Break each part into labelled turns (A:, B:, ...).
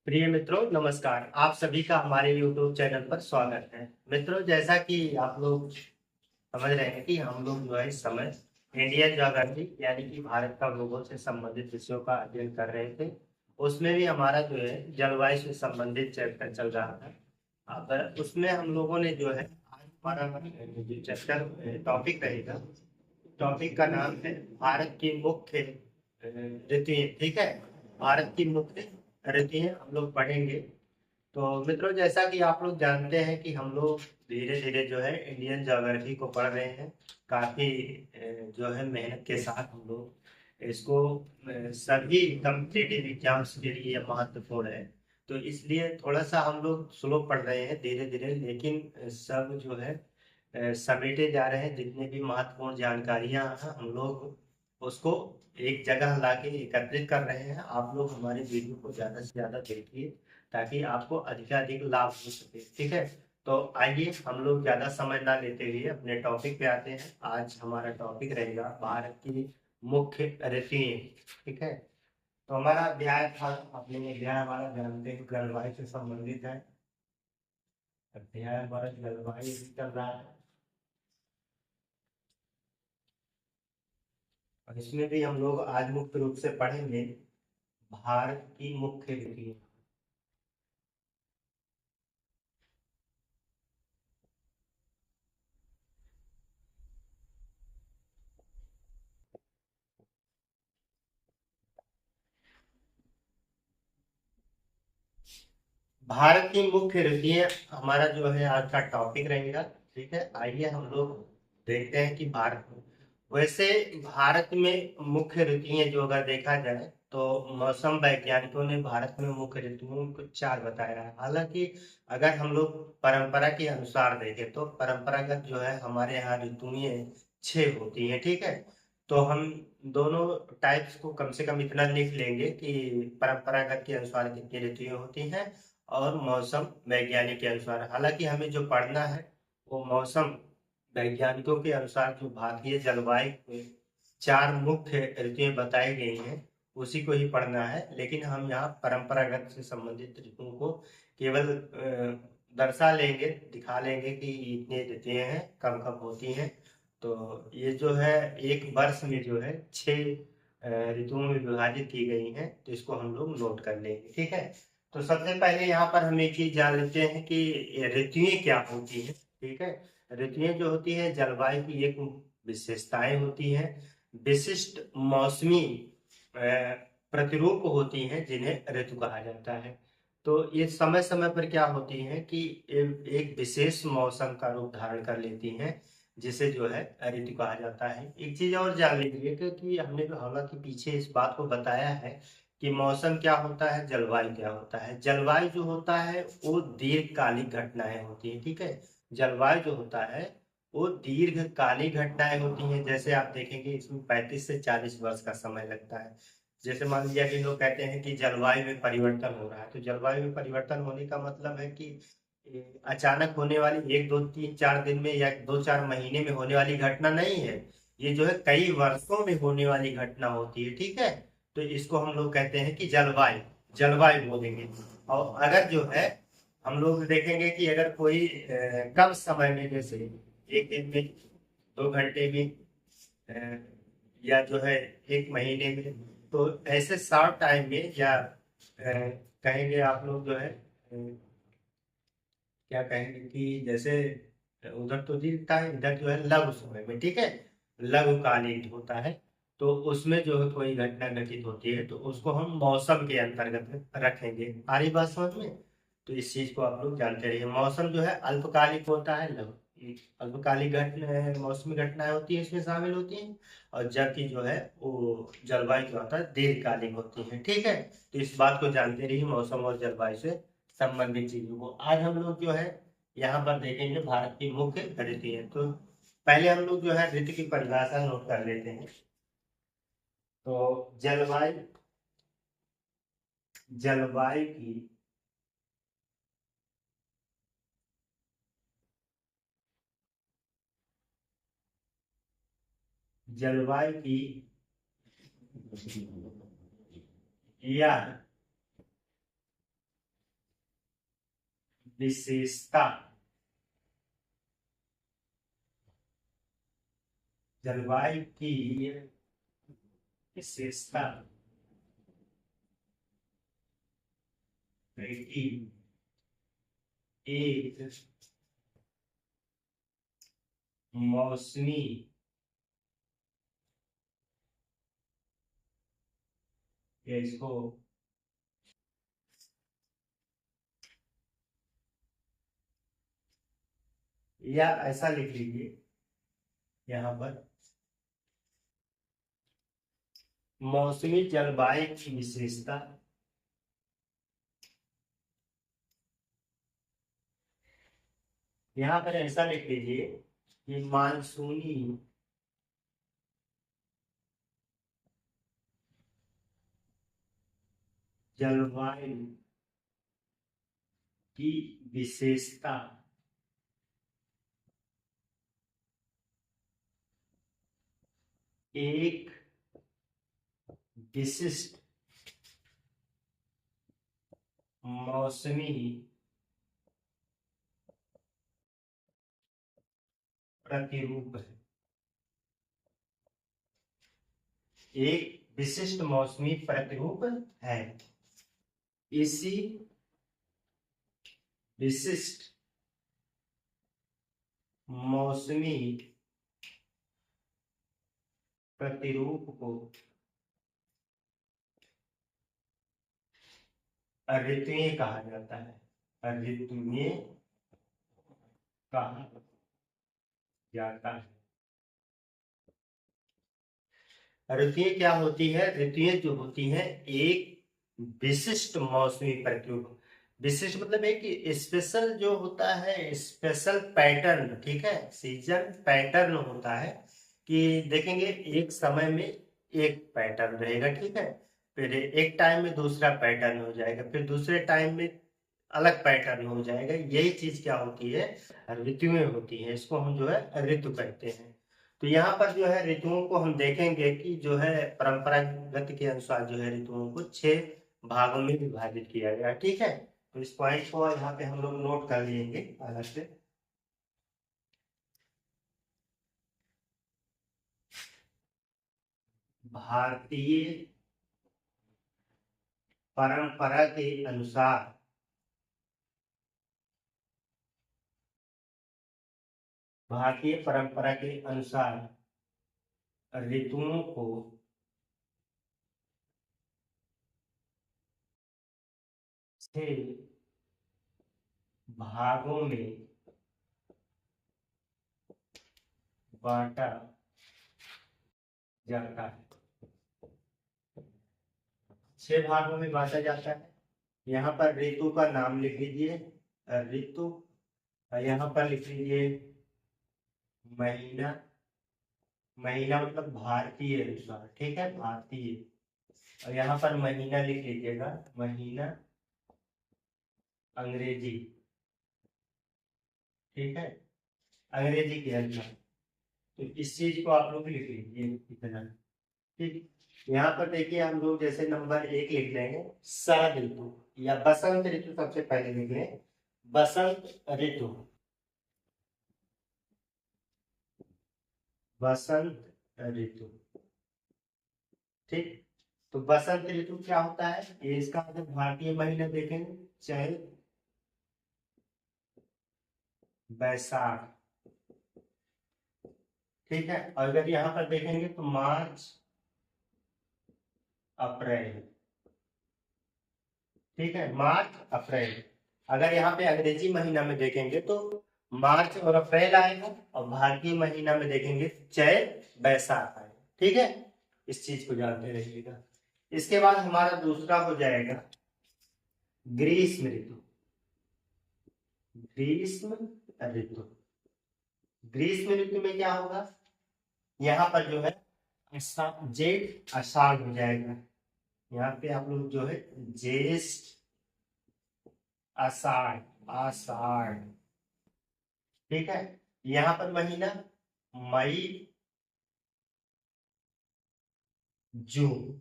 A: प्रिय मित्रों, नमस्कार। आप सभी का हमारे YouTube चैनल पर स्वागत है। मित्रों, जैसा कि आप लोग समझ रहे हैं कि हम लोग जो है इस समय इंडियन ज्योग्राफी यानी कि भारत का भूगोल से संबंधित विषयों का अध्ययन कर रहे थे। उसमें भी हमारा जो है जलवायु से संबंधित चैप्टर चल रहा था। अब उसमें हम लोगों ने जो है आज हमारा जो चैप्टर टॉपिक रहेगा, टॉपिक का नाम है भारत की मुख्य ऋतुएं। ठीक है, भारत की मुख्य ऋतुएं हम लोग पढ़ेंगे। तो मित्रों, जैसा कि आप लोग जानते हैं कि हम लोग धीरे धीरे जो है इंडियन ज्योग्राफी को पढ़ रहे हैं। काफी जो है मेहनत के साथ हम लोग इसको सभी कॉम्पिटिटिव एग्जाम्स के लिए महत्वपूर्ण है। तो इसलिए थोड़ा सा हम लोग स्लो पढ़ रहे हैं धीरे धीरे, लेकिन सब जो है समेटे जा रहे हैं। जितने भी महत्वपूर्ण जानकारियां हैं हम लोग उसको एक जगह लाके एकत्रित कर रहे हैं। आप लोग हमारे वीडियो को ज्यादा से ज्यादा देखिए ताकि आपको अधिकाधिक लाभ हो सके। ठीक है, तो आइए हम लोग ज्यादा समय ना लेते हुए अपने टॉपिक पे आते हैं। आज हमारा टॉपिक रहेगा भारत की मुख्य ऋतुएं। ठीक है, तो हमारा अध्याय था, अपने अध्याय हमारा जानते हैं जलवायु से संबंधित है। अध्याय हमारा जलवायु से चल रहा है और इसमें भी हम लोग आज मुख्य रूप से पढ़ेंगे भारत की मुख्य ऋतुएं। भारत की मुख्य ऋतुएं हमारा जो है आज का टॉपिक रहेगा। ठीक है, आइए हम लोग देखते हैं कि भारत में, वैसे भारत में मुख्य ऋतुएं जो अगर देखा जाए तो मौसम वैज्ञानिकों ने भारत में मुख्य ऋतुओं को चार बताया है। हालांकि अगर हम लोग परंपरा के अनुसार देखें तो परंपरागत जो है हमारे यहाँ ऋतुएं छह होती हैं। ठीक है, तो हम दोनों टाइप्स को कम से कम इतना लिख लेंगे कि परंपरागत के अनुसार कितनी ऋतुएं होती हैं और मौसम वैज्ञानिक के अनुसार। हालांकि हमें जो पढ़ना है वो मौसम वैज्ञानिकों के अनुसार जो भारतीय जलवायु में चार मुख्य ऋतुएं बताई गई हैं उसी को ही पढ़ना है। लेकिन हम यहाँ परंपरागत से संबंधित ऋतुओं को केवल दर्शा लेंगे, दिखा लेंगे कि इतने ऋतुएं हैं, कब कब होती हैं। तो ये जो है एक वर्ष में जो है छह ऋतुओं में विभाजित की गई हैं, तो इसको हम लोग नोट कर लेंगे। ठीक है, तो सबसे पहले यहाँ पर हम एक चीज जान लेते हैं कि ये ऋतुएं क्या होती हैं। ठीक है, ऋतुएं जो होती है जलवायु की एक विशेषताएं होती हैं, विशिष्ट मौसमी प्रतिरूप होती हैं जिन्हें ऋतु कहा जाता है। तो ये समय समय पर क्या होती हैं कि एक विशेष मौसम का रूप धारण कर लेती हैं, जिसे जो है ऋतु कहा जाता है। एक चीज और जान लीजिए कि हमने हालांकि पीछे इस बात को बताया है कि मौसम क्या होता है, जलवायु क्या होता है। जलवायु जो होता है वो दीर्घकालिक घटनाएं होती हैं। ठीक है, जलवायु जो होता है वो दीर्घकालिक घटनाएं होती हैं। जैसे आप देखेंगे इसमें 35 से 40 वर्ष का समय लगता है। जैसे मान लिया कि लोग कहते हैं कि जलवायु में परिवर्तन हो रहा है, तो जलवायु में परिवर्तन होने का मतलब है कि अचानक होने वाली एक दो तीन चार दिन में या दो चार महीने में होने वाली घटना नहीं है। ये जो है कई वर्षों में होने वाली घटना होती है। ठीक है, तो इसको हम लोग कहते हैं कि जलवायु, जलवायु बोलेंगे। और अगर जो है हम लोग देखेंगे कि अगर कोई कम समय में, जैसे एक दिन में, 2 घंटे में, अ, या जो है एक महीने में, तो ऐसे शॉर्ट टाइम में या कहेंगे आप लोग जो है क्या कहेंगे कि जैसे उधर तो दिखता है, इधर जो है लघु समय में। ठीक है, लघुकालीन होता है। तो उसमें जो है कोई घटना घटित होती है तो उसको हम मौसम के अंतर्गत रखेंगे। आ रही बात समझ में? तो इस चीज को आप लोग जानते रहिए। मौसम जो है अल्पकालिक होता है, लघु अल्पकालिक घटना मौसमी घटनाएं होती है इसमें शामिल होती हैं। और जबकि जो है वो जलवायु जो होता है दीर्घकालिक होती है। ठीक है, तो इस बात को जानते रहिए मौसम और जलवायु से संबंधित चीजों को। आज हम लोग जो है यहाँ पर देखेंगे भारत की मुख्य ऋतुएं। तो पहले हम लोग जो है ऋतु की परिभाषा नोट कर लेते हैं। तो जलवायु, जलवायु की जलवायु की यह विशेषता, जलवायु की विशेषता की एक मौसमी या इसको या ऐसा लिख लीजिए यहाँ पर, मौसमी जलवायु की विशेषता यहाँ पर ऐसा लिख लीजिए कि मानसूनी जलवायु की विशेषता एक विशिष्ट मौसमी प्रतिरूप है। एक विशिष्ट मौसमी प्रतिरूप है। इसी विशिष्ट मौसमी प्रतिरूप को ऋतुएं कहा जाता है। ऋतुएं कहा जाता है। ऋतुएं क्या होती है? ऋतुएं जो होती हैं एक विशिष्ट मौसमी प्रतिरूप। विशिष्ट मतलब एक स्पेशल जो होता है, स्पेशल पैटर्न, ठीक है, सीजन पैटर्न होता है कि देखेंगे एक समय में एक पैटर्न रहेगा, ठीक है, फिर एक टाइम में दूसरा पैटर्न हो जाएगा, फिर दूसरे टाइम में अलग पैटर्न हो जाएगा। यही चीज क्या होती है? ऋतुएं होती हैं। इसको हम जो है ऋतु कहते हैं। तो यहाँ पर जो है ऋतुओं को हम देखेंगे कि जो है परंपरागत के अनुसार जो है ऋतुओं को 6 भागों में विभाजित किया गया, ठीक है। तो इस पॉइंट को यहाँ पे हम लोग नोट कर लेंगे अलग से। भारतीय परंपरा के अनुसार भारतीय परंपरा के अनुसार ऋतुओं को 6 भागों में बांटा जाता है। 6 भागों में बांटा जाता है। यहाँ पर ऋतु का नाम लिख लीजिए, ऋतु। यहाँ पर लिख लीजिए महीना। महीना मतलब भारतीय अनुसार, ठीक है, भारतीय। और यहाँ पर महीना लिख लीजिएगा, महीना अंग्रेजी, ठीक है, अंग्रेजी के अनुसार। तो इस चीज को आप लोग लिख लीजिए इतना, ठीक। यहाँ पर देखिए हम लोग जैसे नंबर 1 लिख लेंगे शरद ऋतु या बसंत ऋतु, सबसे पहले लिख लें बसंत ऋतु। बसंत ऋतु, ठीक। तो बसंत ऋतु क्या होता है? ये इसका मतलब भारतीय महीना देखेंगे, चैत, बैसाख, ठीक है। और अगर यहाँ पर देखेंगे तो मार्च, अप्रैल, ठीक है, मार्च अप्रैल। अगर यहाँ पे अंग्रेजी महीना में देखेंगे तो मार्च और अप्रैल आएगा, और भारतीय महीना में देखेंगे चैत बैसाख आएगा, ठीक है। इस चीज को जानते रहिएगा। इसके बाद हमारा दूसरा हो जाएगा ग्रीष्म ऋतु। ग्रीष्म ऋतु, ग्रीष्म ऋतु में क्या होगा? यहाँ पर जो है जेठ आषाढ़ हो जाएगा। यहाँ पे आप लोग जो है ज्येष्ठ आषाढ़, आषाढ़, ठीक है। यहाँ पर महीना मई जून।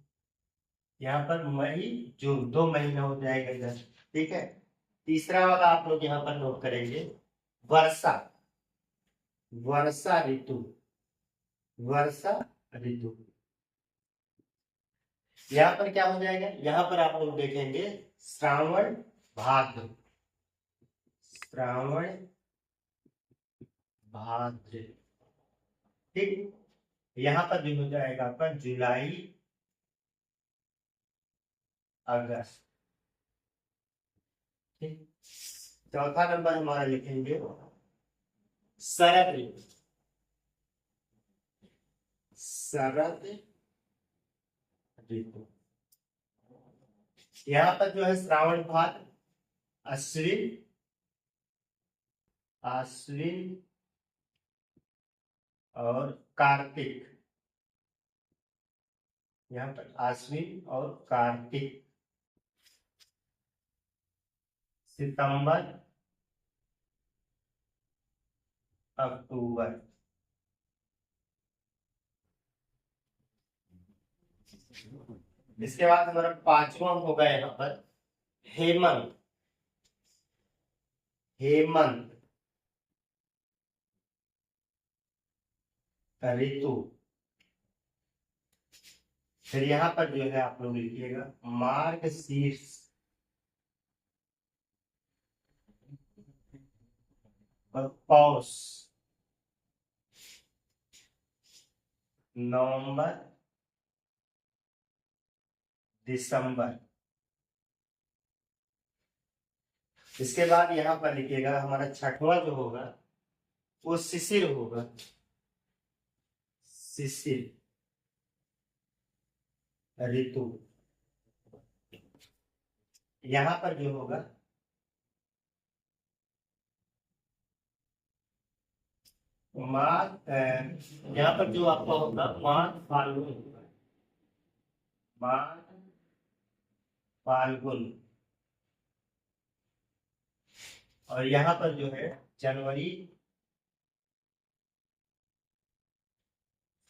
A: यहाँ पर मई जून 2 महीना हो जाएगा इधर, ठीक है। तीसरा वाला आप लोग यहाँ पर नोट करेंगे, वर्षा। वर्षा ऋतु, वर्षा ऋतु। यहाँ पर क्या हो जाएगा, यहाँ पर आप लोग देखेंगे श्रावण भाद्र, श्रावण भाद्र, ठीक। यहाँ पर जो हो जाएगा आपका जुलाई अगस्त, ठीक। चौथा नंबर हमारा लिखेंगे शरद ऋतु, शरद ऋतु। यहाँ पर जो है श्रावण भाद्र, अश्विन, अश्विन और कार्तिक, यहाँ पर अश्विन और कार्तिक, सितंबर अक्टूबर। इसके बाद हमारा पांचवा होगा यहाँ पर हेमंत, हेमंत ऋतु। फिर यहाँ पर जो है आप लोग लिखिएगा मार्गशीर्ष, और पौष, नवंबर दिसंबर। इसके बाद यहाँ पर लिखिएगा हमारा छठवां जो होगा वो शिशिर होगा, शिशिर ऋतु। यहाँ पर जो होगा माघ, यहाँ पर जो आपका होगा माघ फाल्गुन होगा, माघ फाल्गुन। और यहाँ पर जो है जनवरी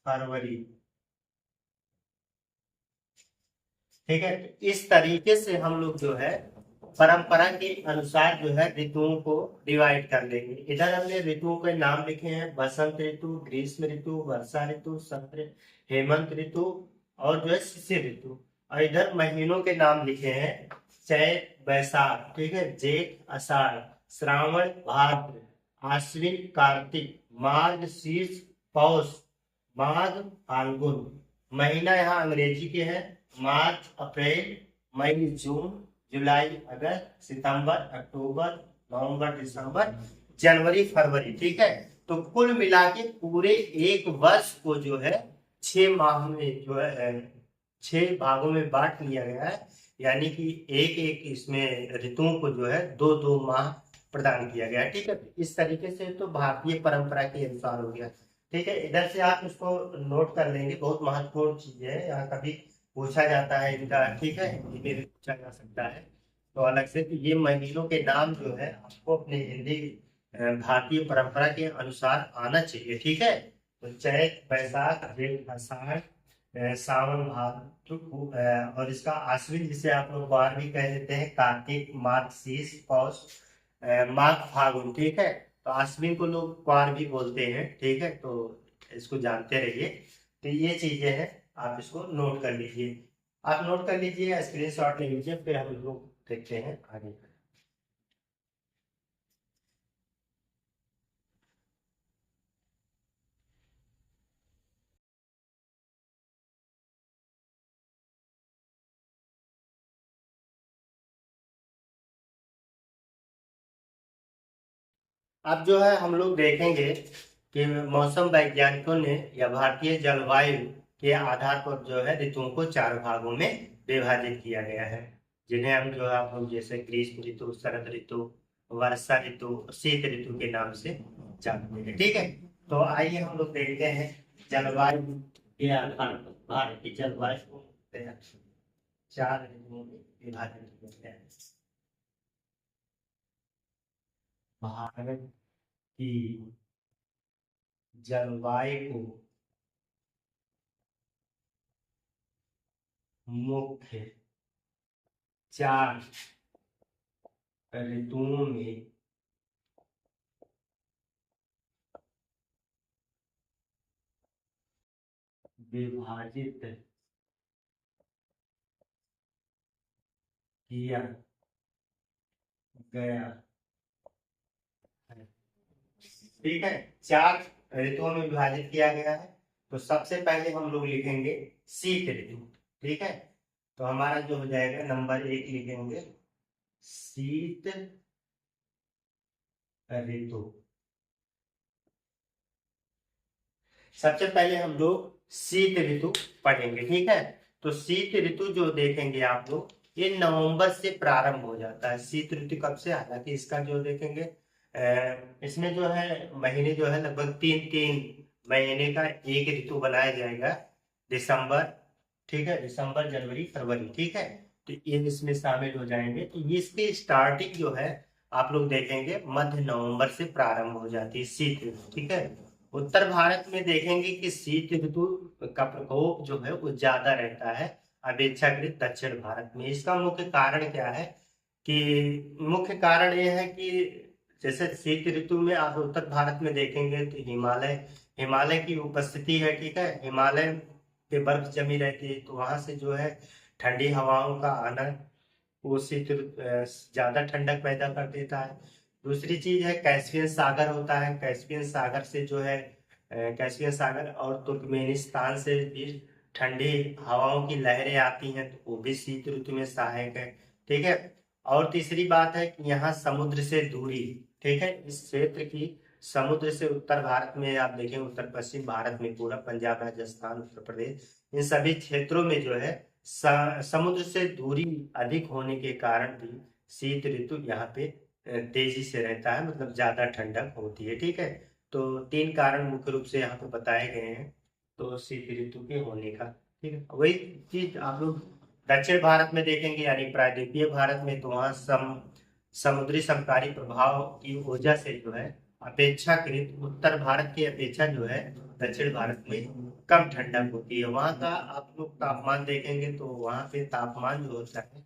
A: फरवरी, ठीक है। तो इस तरीके से हम लोग जो है परंपरा के अनुसार जो है ऋतुओं को डिवाइड कर लेंगे। इधर हमने ऋतुओं के नाम लिखे हैं, बसंत ऋतु, ग्रीष्म ऋतु, वर्षा ऋतु, शरद, हेमंत ऋतु और जो है शिशिर ऋतु। और इधर महीनों के नाम लिखे हैं, चैत बैसाख, ठीक है, जेठ अषाढ़, श्रावण भाद्र, आश्विन कार्तिक, मार्ग शीर्ष पौष, माघ फाल्गुन। महीना यहाँ अंग्रेजी के हैं, मार्च अप्रैल मई जून जुलाई अगस्त सितंबर अक्टूबर नवंबर दिसंबर जनवरी फरवरी, ठीक है। तो कुल मिला के पूरे एक वर्ष को जो है 6 माह में जो है 6 भागों में बांट लिया गया है। यानी कि एक एक इसमें ऋतुओं को जो है 2-2 माह प्रदान किया गया है, ठीक है। इस तरीके से तो भारतीय परंपरा के अनुसार हो गया, ठीक है। इधर से आप इसको नोट कर लेंगे, बहुत महत्वपूर्ण चीज है, यहाँ कभी पूछा जाता है इनका, ठीक है, इन्हें भी पूछा जा सकता है तो अलग से। तो ये महीनों के नाम जो है आपको अपने हिंदी भारतीय परंपरा के अनुसार आना चाहिए, ठीक है। तो चैत बैसाख जेठ आषाढ़ सावन भाद्र और इसका आश्विन जिसे आप लोग ग्वार भी कह देते हैं, कार्तिक मार्ग शीर्ष पौष माघ फागुन, ठीक है। तो आश्विन को लोग ग्वार भी बोलते हैं, ठीक है। तो इसको जानते रहिए। तो ये चीजें हैं, आप इसको नोट कर लीजिए। आप नोट कर लीजिए, स्क्रीनशॉट ले लीजिए, फिर हम लोग देखते हैं आगे। अब जो है हम लोग देखेंगे कि मौसम वैज्ञानिकों ने या भारतीय जलवायु के आधार पर जो है ऋतुओं को 4 भागों में विभाजित किया गया है, जिन्हें हम जो है आप लोग जैसे ग्रीष्म ऋतु, शरद ऋतु, वर्षा ऋतु, शीत ऋतु के नाम से जानते हैं, ठीक है। तो आइए हम लोग देखते हैं जलवायु के आधार पर भारत की जलवायु को 4 ऋतुओं में विभाजित किया गया है। भारत की जलवायु को मुख्य 4 ऋतुओं में विभाजित किया गया है। ठीक है, 4 ऋतुओं में विभाजित किया गया है। तो सबसे पहले हम लोग लिखेंगे शीत ऋतु। ठीक है, तो हमारा जो हो जाएगा नंबर 1 लिखेंगे शीत ऋतु। सबसे पहले हम लोग शीत ऋतु पढ़ेंगे। ठीक है, तो शीत ऋतु जो देखेंगे आप लोग, ये नवंबर से प्रारंभ हो जाता है। शीत ऋतु कब से, हालांकि इसका जो देखेंगे इसमें जो है महीने जो है लगभग 3-3 महीने का एक ऋतु बनाया जाएगा। दिसंबर, ठीक है, दिसंबर जनवरी फरवरी, ठीक है, तो ये इसमें शामिल हो जाएंगे। तो ये इसकी स्टार्टिंग जो है आप लोग देखेंगे मध्य नवंबर से प्रारंभ हो जाती है शीत ऋतु। ठीक है, उत्तर भारत में देखेंगे कि शीत ऋतु का प्रकोप जो है वो ज्यादा रहता है अपेक्षाकृत दक्षिण भारत में। इसका मुख्य कारण क्या है कि मुख्य कारण ये है कि जैसे शीत ऋतु में आप उत्तर भारत में देखेंगे तो हिमालय हिमालय की उपस्थिति है। ठीक है, हिमालय पे बर्फ जमी रहती है, तो वहां से जो है ठंडी हवाओं का आना वो ज्यादा ठंडक पैदा कर देता है। दूसरी चीज है कैस्पियन सागर होता है, कैस्पियन सागर से जो है कैस्पियन सागर और तुर्कमेनिस्तान से भी ठंडी हवाओं की लहरें आती हैं, तो वो भी शीत ऋतु में सहायक है। ठीक है, और तीसरी बात है कि यहाँ समुद्र से दूरी, ठीक है, इस क्षेत्र की समुद्र से उत्तर भारत में आप देखें, उत्तर पश्चिम भारत में पूरा पंजाब राजस्थान उत्तर प्रदेश इन सभी क्षेत्रों में जो है समुद्र से दूरी अधिक होने के कारण भी शीत ऋतु यहाँ पे तेजी से रहता है, मतलब ज्यादा ठंडक होती है। ठीक है, तो 3 कारण मुख्य रूप से यहाँ पे बताए गए हैं तो शीत ऋतु के होने का। ठीक है, वही चीज आप लोग दक्षिण भारत में देखेंगे यानी प्रायद्वीपीय भारत में, तो वहाँ समुद्री समकारी प्रभाव की वजह से जो है अपेक्षाकृत उत्तर भारत की अपेक्षा जो है दक्षिण भारत में कम ठंडक होती है। वहाँ का आप लोग तापमान देखेंगे तो वहाँ पे तापमान जो होता है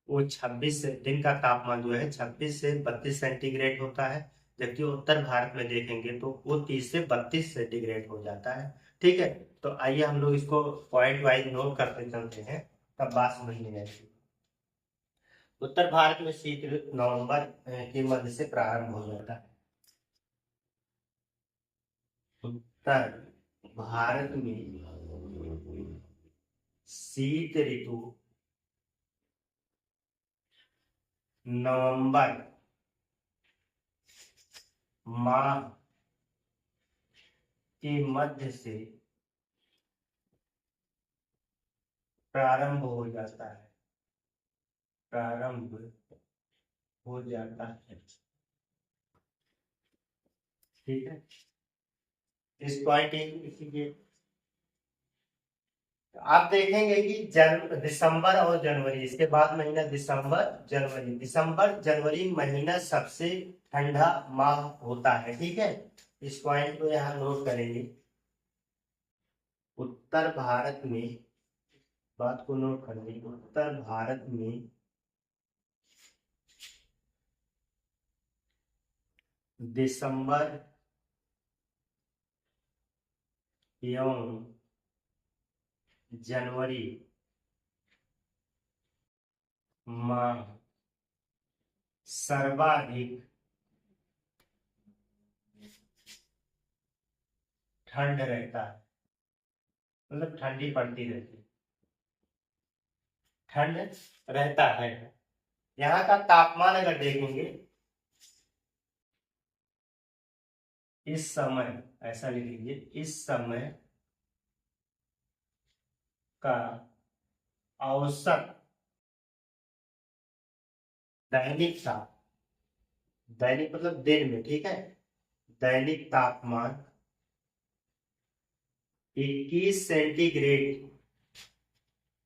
A: वो 26 से, दिन का तापमान जो है 26 से 32 सेंटीग्रेड होता है, जबकि उत्तर भारत में देखेंगे तो वो 30 से 32 सेंटीग्रेड हो जाता है। ठीक है, तो आइए हम लोग इसको पॉइंट वाइज नोट करते चलते हैं, तब बात समझ में आएगी। उत्तर भारत में शीत ऋतु नवंबर के मध्य से प्रारंभ हो जाता है। उत्तर भारत में शीत ऋतु नवंबर माह के मध्य से प्रारंभ हो जाता है, प्रारंभ हो जाता है। ठीक है, इस पॉइंट इसीलिए आप देखेंगे कि दिसंबर और जनवरी, इसके बाद महीना दिसंबर जनवरी, दिसंबर जनवरी महीना सबसे ठंडा माह होता है। ठीक है, इस पॉइंट को यहाँ नोट करेंगे। उत्तर भारत में, बात को नोट करेंगे, उत्तर भारत में दिसंबर एवं जनवरी माह सर्वाधिक ठंड रहता है, मतलब ठंडी पड़ती रहती है, ठंड रहता है। यहाँ का तापमान अगर देखेंगे इस समय, ऐसा लिखेंगे, इस समय का औसत दैनिक ताप, दैनिक मतलब दिन में, ठीक है, दैनिक तापमान 21 सेंटीग्रेड,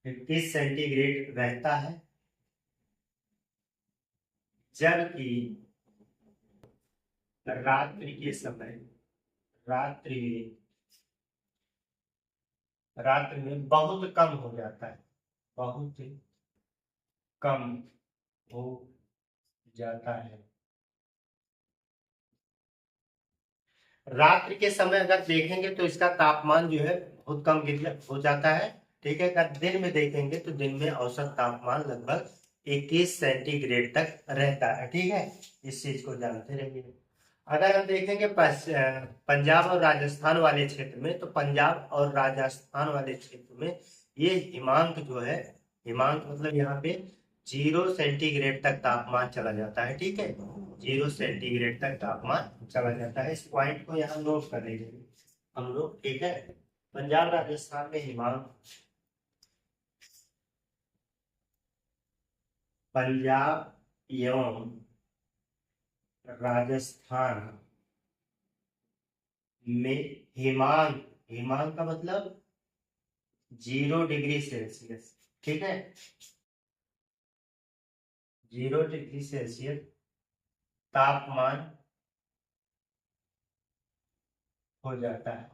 A: 21 सेंटीग्रेड रहता है, जबकि रात्रि के समय, रात्रि रात्रि में बहुत कम हो जाता है, बहुत कम हो जाता है। रात्रि के समय अगर देखेंगे तो इसका तापमान जो है बहुत कम गिर हो जाता है। ठीक है, अगर दिन में देखेंगे तो दिन में औसत तापमान लगभग 21 सेंटीग्रेड तक रहता है। ठीक है, इस चीज को जानते रहिए। अगर हम देखेंगे पंजाब और राजस्थान वाले क्षेत्र में, तो पंजाब और राजस्थान वाले क्षेत्र में ये हिमांक जो है, हिमांक मतलब यहाँ पे 0 सेंटीग्रेड तक तापमान चला जाता है। ठीक है, 0 सेंटीग्रेड तक तापमान चला जाता है। इस पॉइंट को यहाँ नोट कर लीजिए हम लोग। ठीक है, पंजाब राजस्थान में हिमांक, पंजाब एवं राजस्थान में हिमांक, हिमांक का मतलब 0 डिग्री सेल्सियस। ठीक है, 0 डिग्री सेल्सियस तापमान हो जाता है।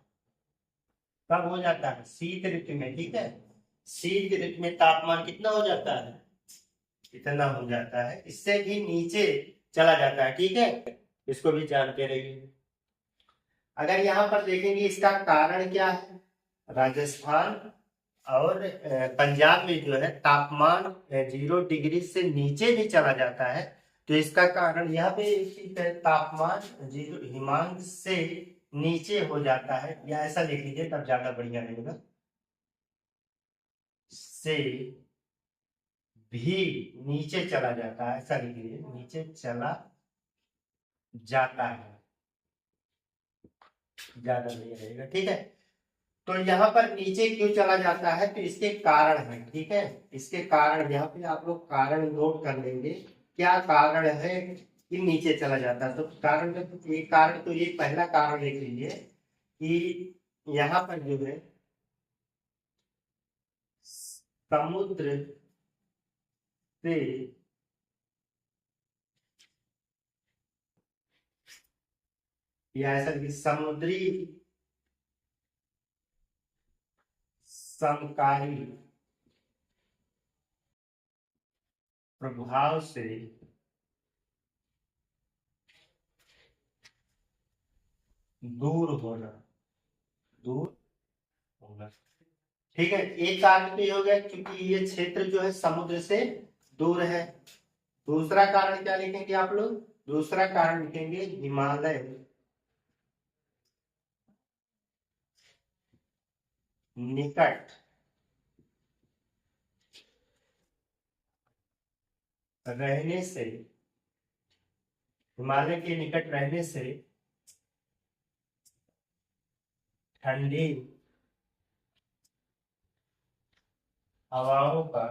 A: कब हो जाता है? शीत ऋतु में। ठीक है, शीत ऋतु में तापमान कितना हो जाता है? इतना हो जाता है, इससे भी नीचे चला जाता है। ठीक है, इसको भी जानते रहिए। अगर यहाँ पर देखेंगे इसका कारण क्या है, राजस्थान और पंजाब में जो है तापमान 0 डिग्री से नीचे भी चला जाता है, तो इसका कारण यहाँ पे एक चीज है, तापमान 0 हिमांक से नीचे हो जाता है, या ऐसा लिख लीजिए तब ज्यादा बढ़िया रहेगा, से भी नीचे चला जाता है, ऐसा लिख लीजिए, नीचे चला जाता है, ज्यादा बढ़िया रहेगा। ठीक है, तो यहाँ पर नीचे क्यों चला जाता है, तो इसके कारण है। ठीक है, इसके कारण यहाँ पे आप लोग कारण नोट कर लेंगे, क्या कारण है कि नीचे चला जाता है। तो कारण, एक कारण तो ये पहला कारण देख लीजिए कि यहाँ पर जो है समुद्र से या ऐसा कि समुद्री समकारी प्रभाव से दूर होना, दूर होना। ठीक है, एक कारण तो ये हो गया क्योंकि ये क्षेत्र जो है समुद्र से दूर है। दूसरा कारण क्या लिखेंगे आप लोग? दूसरा कारण लिखेंगे हिमालय निकट रहने से, हिमालय के निकट रहने से ठंडी हवाओं का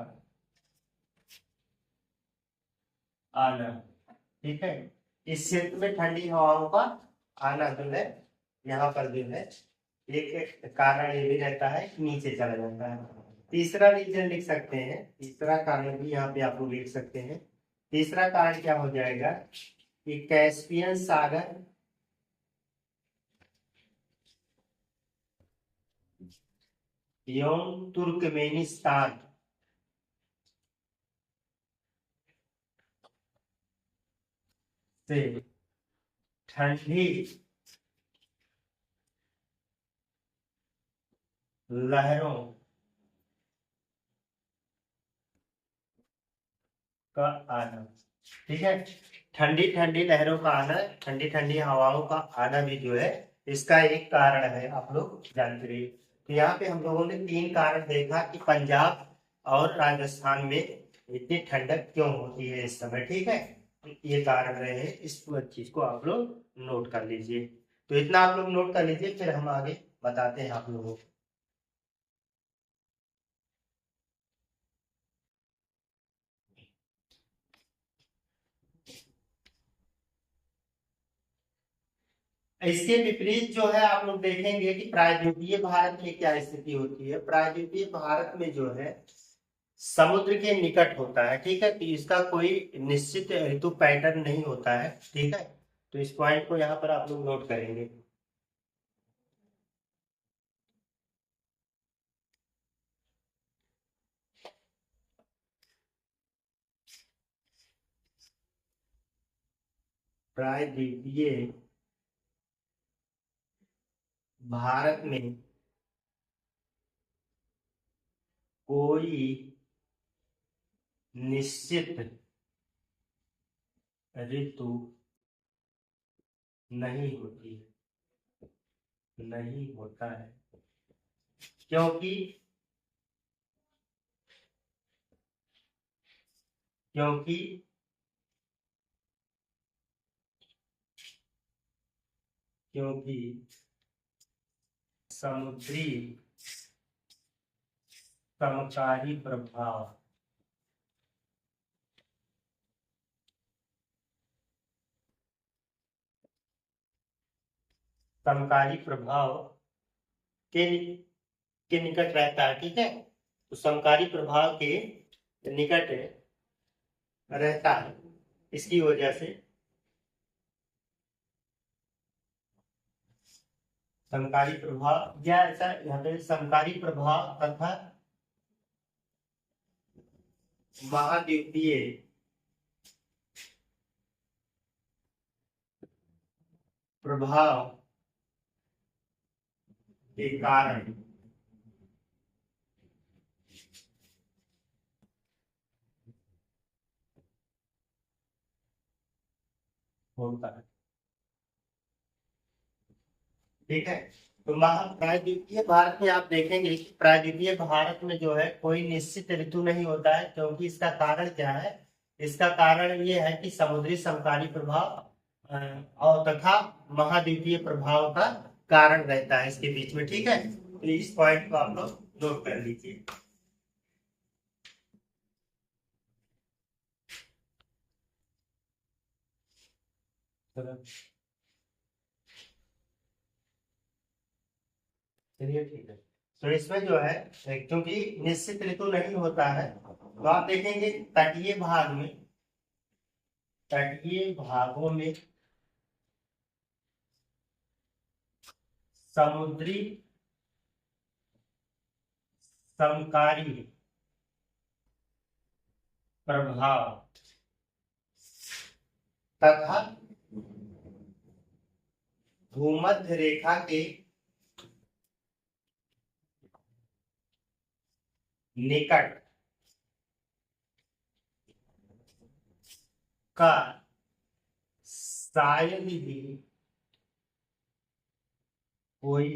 A: आना। ठीक है, इस क्षेत्र में ठंडी हवाओं का आना जो है, यहाँ पर जो है एक कारण ये भी रहता है कि नीचे चला जाता है। तीसरा रीजन लिख सकते हैं, तीसरा कारण भी यहाँ पे आप लोग लिख सकते हैं। तीसरा कारण क्या हो जाएगा कि कैस्पियन सागर एवं तुर्कमेनिस्तान से ठंडी लहरों का आना। ठीक है, ठंडी ठंडी लहरों का आना, ठंडी ठंडी हवाओं का आना भी जो है इसका एक कारण है, आप लोग जानते रहिए। तो यहाँ पे हम लोगों ने 3 कारण देखा कि पंजाब और राजस्थान में इतनी ठंडक क्यों होती है इस समय। ठीक है, तो ये कारण रहे हैं, इस चीज को आप लोग नोट कर लीजिए। तो इतना आप लोग नोट कर लीजिए, फिर हम आगे बताते हैं आप लोगों को। इसके विपरीत जो है आप लोग देखेंगे कि प्रायद्वीपीय भारत में क्या स्थिति होती है। प्रायद्वीपीय भारत में जो है समुद्र के निकट होता है। ठीक है, तो इसका कोई निश्चित ऋतु पैटर्न नहीं होता है। ठीक है, तो इस पॉइंट को यहाँ पर आप लोग नोट करेंगे। प्रायद्वीपीय भारत में कोई निश्चित ऋतु नहीं होती है, नहीं होता है, क्योंकि क्योंकि क्योंकि समुद्री समकारी प्रभाव समकारी प्रभाव के के निकट रहता है, ठीक है। तो समकारी प्रभाव के निकट रहता है, इसकी वजह से समकारी प्रभाव या ऐसा यहाँ पे समकारी प्रभाव तथा महाद्वीपीय प्रभाव के कारण होता है, ठीक है। तो प्रायद्वीपीय भारत में आप देखेंगे कि प्रायद्वीपीय भारत में जो है कोई निश्चित ऋतु नहीं होता है, क्योंकि इसका कारण क्या है? इसका कारण ये है कि समुद्री समकारी प्रभाव और तथा महाद्वीपीय प्रभाव का कारण रहता है इसके बीच में, ठीक है। तो इस पॉइंट को आप लोग नोट कर लीजिए। चलिए ठीक है। तो इसमें जो है क्योंकि निश्चित ऋतु नहीं होता है, तो आप देखेंगे तटीय भागों में समुद्री समकारी प्रभाव तथा भूमध्य रेखा के निकट का शायद ही कोई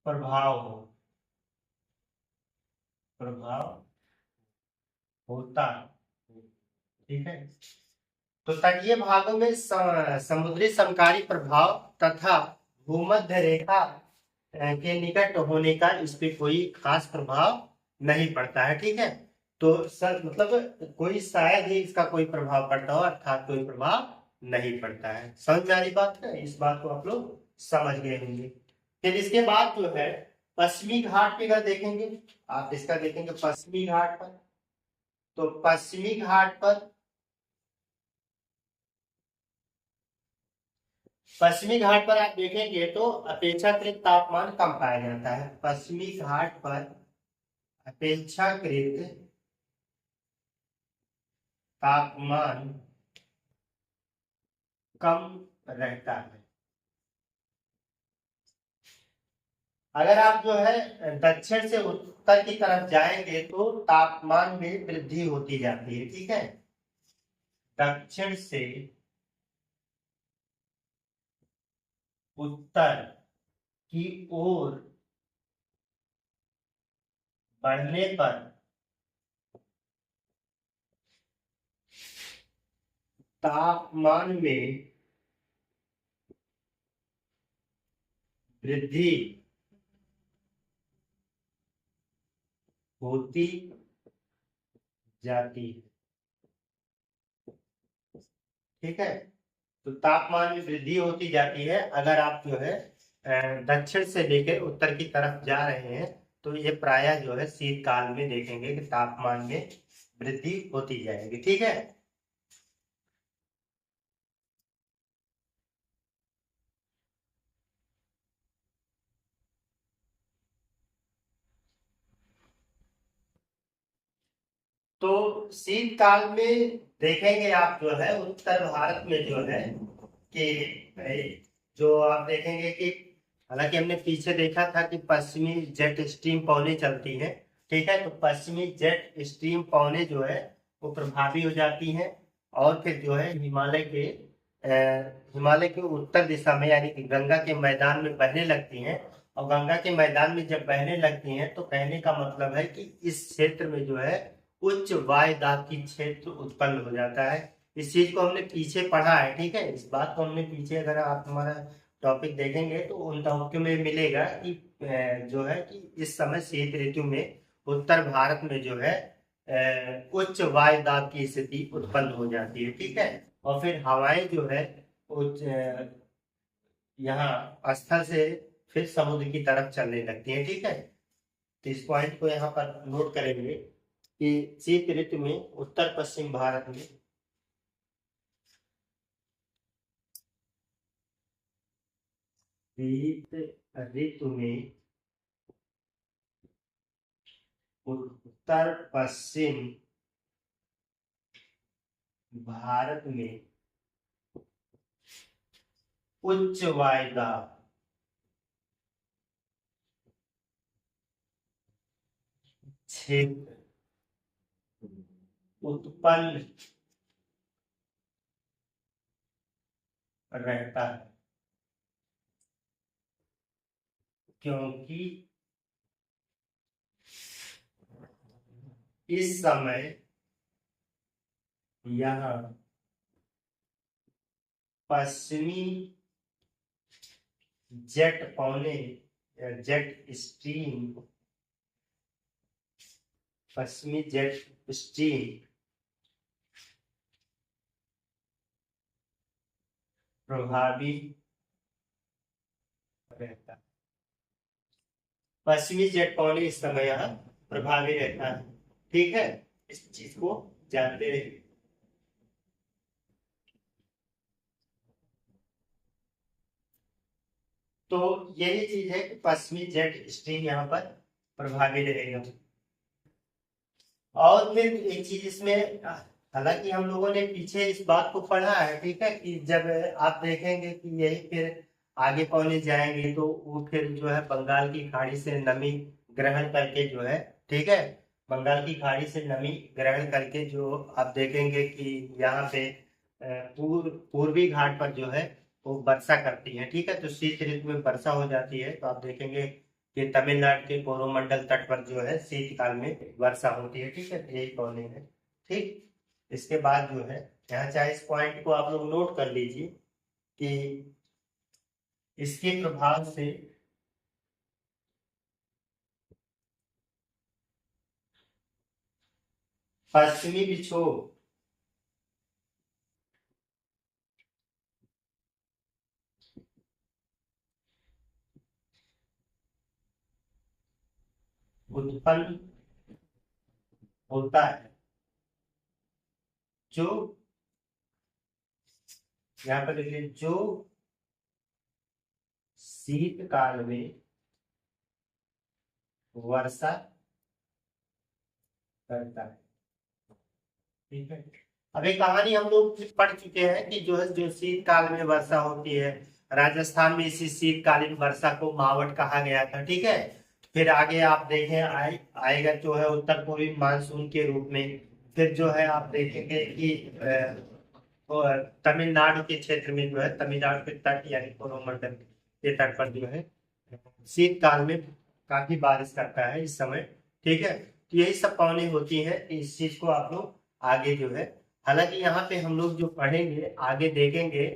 A: प्रभाव होता है, ठीक है। तो तटीय भागों में समुद्री समकारी प्रभाव तथा भूमध्य रेखा के निकट होने का इस पे कोई खास प्रभाव नहीं पड़ता है, ठीक है। तो सर मतलब कोई शायद ही इसका कोई प्रभाव पड़ता हो, अर्थात कोई प्रभाव नहीं पड़ता है। समझ में आ रही बात है? इस बात को आप लोग समझ गए होंगे। फिर इसके बाद जो है पश्चिमी घाट पे अगर देखेंगे, आप इसका देखेंगे पश्चिमी घाट पर, तो पश्चिमी घाट पर आप देखेंगे तो अपेक्षाकृत तापमान कम पाया जाता है। पश्चिमी घाट पर अपेक्षाकृत तापमान कम रहता है। अगर आप जो है दक्षिण से उत्तर की तरफ जाएंगे तो तापमान में वृद्धि होती जाती है, ठीक है। दक्षिण से उत्तर की ओर बढ़ने पर तापमान में वृद्धि होती जाती है, ठीक है। तो तापमान में वृद्धि होती जाती है अगर आप जो है दक्षिण से लेकर उत्तर की तरफ जा रहे हैं, तो ये प्रायः जो है शीतकाल में देखेंगे कि तापमान में वृद्धि होती जाएगी, ठीक है। तो शीतकाल में देखेंगे आप जो है उत्तर भारत में जो है कि जो आप देखेंगे कि हालांकि हमने पीछे देखा था कि पश्चिमी जेट स्ट्रीम पवनें चलती हैं, ठीक है। तो पश्चिमी जेट स्ट्रीम पवनें जो है वो प्रभावी हो जाती हैं और फिर जो है हिमालय के उत्तर दिशा में यानी कि गंगा के मैदान में बहने लगती हैं। और गंगा के मैदान में जब बहने लगती हैं तो कहने का मतलब है कि इस क्षेत्र में जो है उच्च वायु दाब की क्षेत्र उत्पन्न हो जाता है। इस चीज को हमने पीछे पढ़ा है, ठीक है। इस बात को हमने पीछे, अगर आप हमारा टॉपिक देखेंगे तो उन टॉपिक में मिलेगा कि जो है कि इस समय शीत ऋतु में उत्तर भारत में जो है उच्च वायु दाब की स्थिति उत्पन्न हो जाती है, ठीक है। और फिर हवाएं जो है उच्च यहाँ स्थल से फिर समुद्र की तरफ चलने लगती है, ठीक है। तो इस पॉइंट को यहाँ पर नोट करेंगे कि शीत ऋतु में उत्तर पश्चिम भारत में शीत ऋतु में उत्तर पश्चिम भारत में उच्च वायु दाब क्षेत्र उत्पन्न रहता है, क्योंकि इस समय यहाँ पश्चिमी जेट पवने जेट स्ट्रीम पश्चिमी जेट स्ट्रीम प्रभावी रहता है। पश्चिमी जेट पवने इस समय यहाँ प्रभावी रहता है, ठीक है। इस चीज को जानते रहिए। तो यही चीज है कि पश्चिमी जेट स्ट्रीम यहाँ पर प्रभावी रहेगा। और फिर एक चीज इसमें, हालांकि हम लोगों ने पीछे इस बात को पढ़ा है, ठीक है, कि जब आप देखेंगे कि यही फिर आगे पौने जाएंगे तो वो फिर जो है बंगाल की खाड़ी से नमी ग्रहण करके जो है, ठीक है, बंगाल की खाड़ी से नमी ग्रहण करके जो आप देखेंगे कि यहाँ पे पूर्वी घाट पर जो है वो वर्षा करती है, ठीक है। तो शीत ऋतु में वर्षा हो जाती है, तो आप देखेंगे कि तमिलनाडु के कोरोमंडल तट पर जो है शीतकाल में वर्षा होती है, ठीक है। यही पौने है, ठीक। इसके बाद जो है यहाँ चाहे इस पॉइंट को आप लोग नोट कर लीजिए कि इसके प्रभाव से पश्चिमी विक्षोभ उत्पन्न होता है, जो यहाँ पर देखिए जो शीतकाल में वर्षा करता है, ठीक है। अब एक कहानी हम लोग पढ़ चुके हैं कि जो है जो शीतकाल में वर्षा होती है, राजस्थान में इसी शीतकालीन वर्षा को मावट कहा गया था, ठीक है। फिर आगे आप देखें आएगा जो है उत्तर पूर्वी मानसून के रूप में। फिर जो है आप देखेंगे कि और तमिलनाडु के क्षेत्र में जो है तमिलनाडु के तट यानी कोरोमंडल के तट पर जो है शीतकाल में काफी बारिश करता है इस समय, ठीक है। तो यही सब पवनें होती हैं। इस चीज को आप लोग आगे जो है, हालांकि यहाँ पे हम लोग जो पढ़ेंगे आगे देखेंगे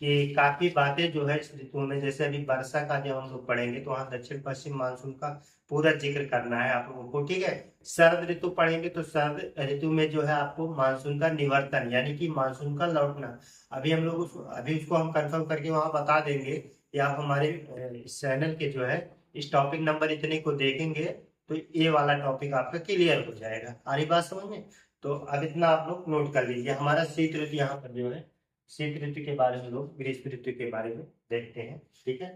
A: कि काफी बातें जो है इस ऋतु में, जैसे अभी वर्षा का जब हम लोग पढ़ेंगे तो वहाँ दक्षिण पश्चिम मानसून का पूरा जिक्र करना है आप लोगों को, ठीक है। शरद ऋतु पढ़ेंगे तो शरद ऋतु में जो है आपको मानसून का निवर्तन यानी कि मानसून का लौटना, अभी हम लोग अभी उसको हम कंफर्म करके वहां बता देंगे कि आप हमारे इस चैनल के जो है इस टॉपिक नंबर इतने को देखेंगे तो ये वाला टॉपिक आपका क्लियर हो जाएगा। आ रही बात समझ में? तो अब इतना आप लोग नोट कर लीजिए। हमारा शीत ऋतु यहाँ पर जो है शीत ऋतु के बारे में लोग ग्रीष्म ऋतु के बारे में देखते हैं, ठीक है।